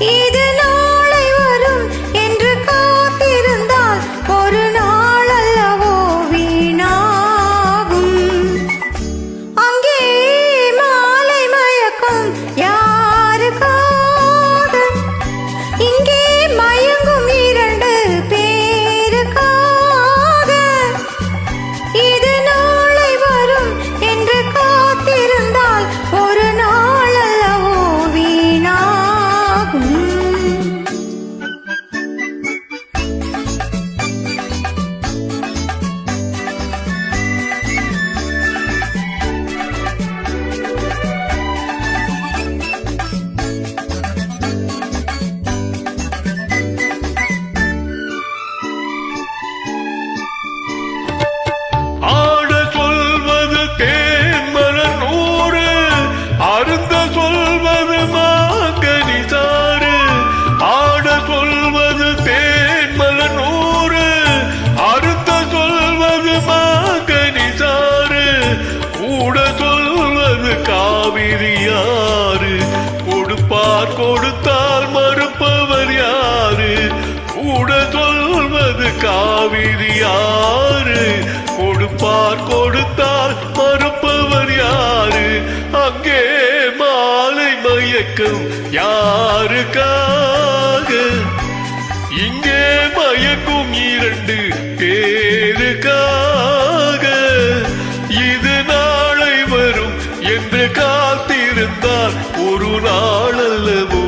இது நாளை வரும் என்று காத்திருந்தால் ஒரு நாள் அல்லவோ வீணாகும். அங்கே மாலை மயக்கம் யாருக்காக, இங்கே மயங்கும் இரண்டு பேருக்காக. இது நாளை வரும் என்று காத்திருந்தால் ஒரு நாள் அல்லவோ வீணாகும். ஆட சொல்வது தேன்மலர் நூறு, அருந்த சொல்வது மாங்கனி சாறு. ஆட சொல்வது தேன்மலர் நூறு, அருந்த சொல்வது மாங்கனி சாறு. கூட சொல்வது காவிரி யாரு, கொடுப்பார் கொடுத்தால் மறுப்பவர் யாரு. கூட சொல்வது காவிரி யாரு, கொடுப்பார் கொடுத்தால் மறுப்பவர் யாரு. அங்கே மாலை மயக்கம் யாருக்காக, இங்கே மயக்கும் இரண்டு பேருக்காக. இது நாளை வரும் என்று காத்திருந்தால் ஒரு நாள் அல்லவோ